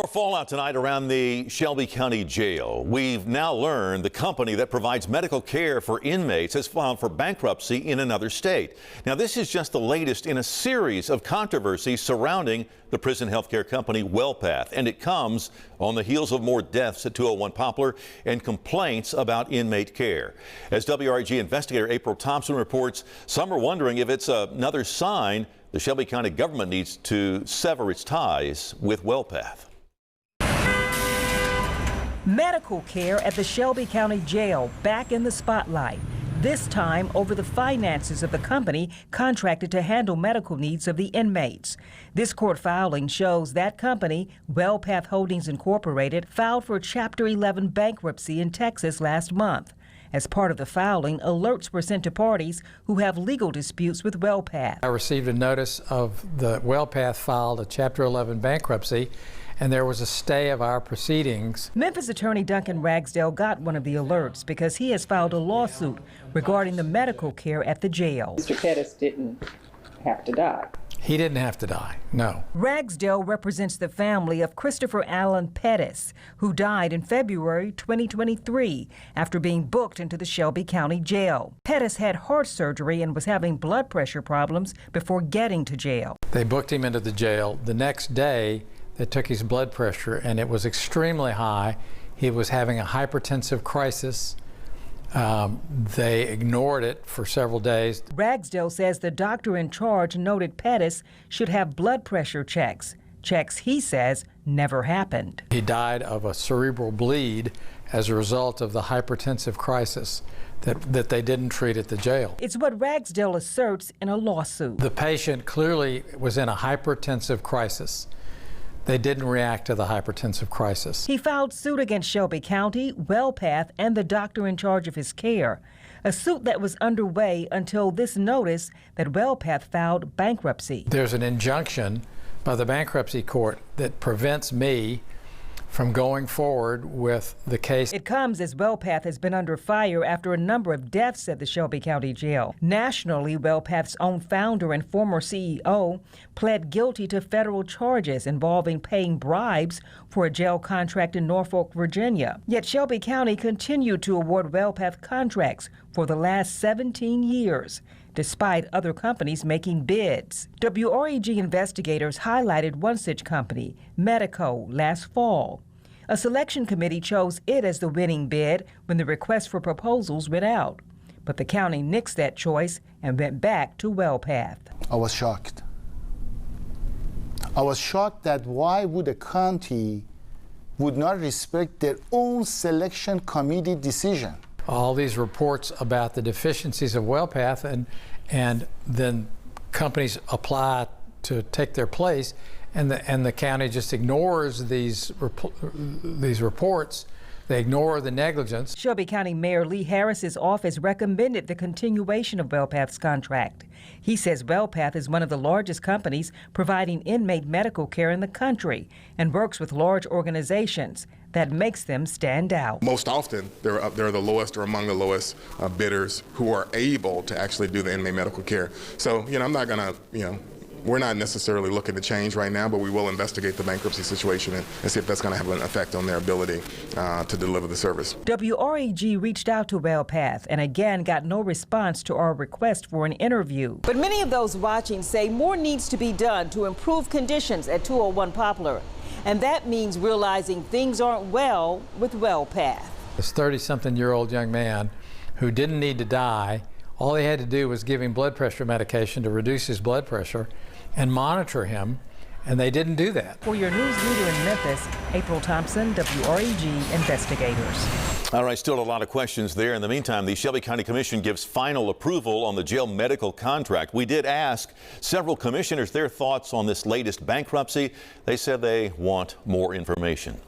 fallout tonight around the Shelby County Jail. We've now learned the company that provides medical care for inmates has filed for bankruptcy in another state. Now, this is just the latest in a series of controversies surrounding the prison healthcare company WellPath, and it comes on the heels of more deaths at 201 Poplar and complaints about inmate care. As WRAG investigator April Thompson reports, some are wondering if it's another sign the Shelby County government needs to sever its ties with WellPath. Medical care at the Shelby County Jail back in the spotlight, this time over the finances of the company contracted to handle medical needs of the inmates. This court filing shows that company, WellPath Holdings Incorporated, filed for Chapter 11 bankruptcy in Texas last month. As part of the filing, alerts were sent to parties who have legal disputes with WellPath. I received a notice of the WellPath filed a Chapter 11 bankruptcy, and there was a stay of our proceedings. Memphis attorney Duncan Ragsdale got one of the alerts because he has filed a lawsuit regarding the medical care at the jail. Mr. Pettis didn't have to die. He didn't have to die, no. Ragsdale represents the family of Christopher Allen Pettis, who died in February 2023 after being booked into the Shelby County Jail. Pettis had heart surgery and was having blood pressure problems before getting to jail. They booked him into the jail. The next day, they took his blood pressure, and it was extremely high. He was having a hypertensive crisis. They ignored it for several days. Ragsdale says the doctor in charge noted Pettis should have blood pressure checks. Checks he says never happened. He died of a cerebral bleed as a result of the hypertensive crisis that they didn't treat at the jail. It's what Ragsdale asserts in a lawsuit. The patient clearly was in a hypertensive crisis. They didn't react to the hypertensive crisis. He filed suit against Shelby County, WellPath, and the doctor in charge of his care, a suit that was underway until this notice that WellPath filed bankruptcy. There's an injunction by the bankruptcy court that prevents me from going forward with the case. It comes as WellPath has been under fire after a number of deaths at the Shelby County Jail. Nationally, WellPath's own founder and former CEO pled guilty to federal charges involving paying bribes for a jail contract in Norfolk, Virginia. Yet Shelby County continued to award WellPath contracts for the last 17 years. Despite other companies making bids. WRAG investigators highlighted one such company, Medico, last fall. A selection committee chose it as the winning bid when the request for proposals went out. But the county nixed that choice and went back to WellPath. I was shocked. I was shocked that why would a county would not respect their own selection committee decision. All these reports about the deficiencies of WellPath, and then companies apply to take their place, and the county just ignores these reports. They ignore the negligence. Shelby County Mayor Lee Harris's office recommended the continuation of WellPath's contract. He says WellPath is one of the largest companies providing inmate medical care in the country and works with large organizations. That makes them stand out. Most often, they're the lowest or among the lowest bidders who are able to actually do the inmate medical care. So, I'm not going to, we're not necessarily looking to change right now, but we will investigate the bankruptcy situation and see if that's going to have an effect on their ability to deliver the service. WRAG reached out to WellPath and again got no response to our request for an interview. But many of those watching say more needs to be done to improve conditions at 201 Poplar. And that means realizing things aren't well with WellPath. This 30-something-year-old young man who didn't need to die, all he had to do was give him blood pressure medication to reduce his blood pressure and monitor him, and they didn't do that. For your news leader in Memphis, April Thompson, WRAG Investigators. All right, still a lot of questions there. In the meantime, the Shelby County Commission gives final approval on the jail medical contract. We did ask several commissioners their thoughts on this latest bankruptcy. They said they want more information.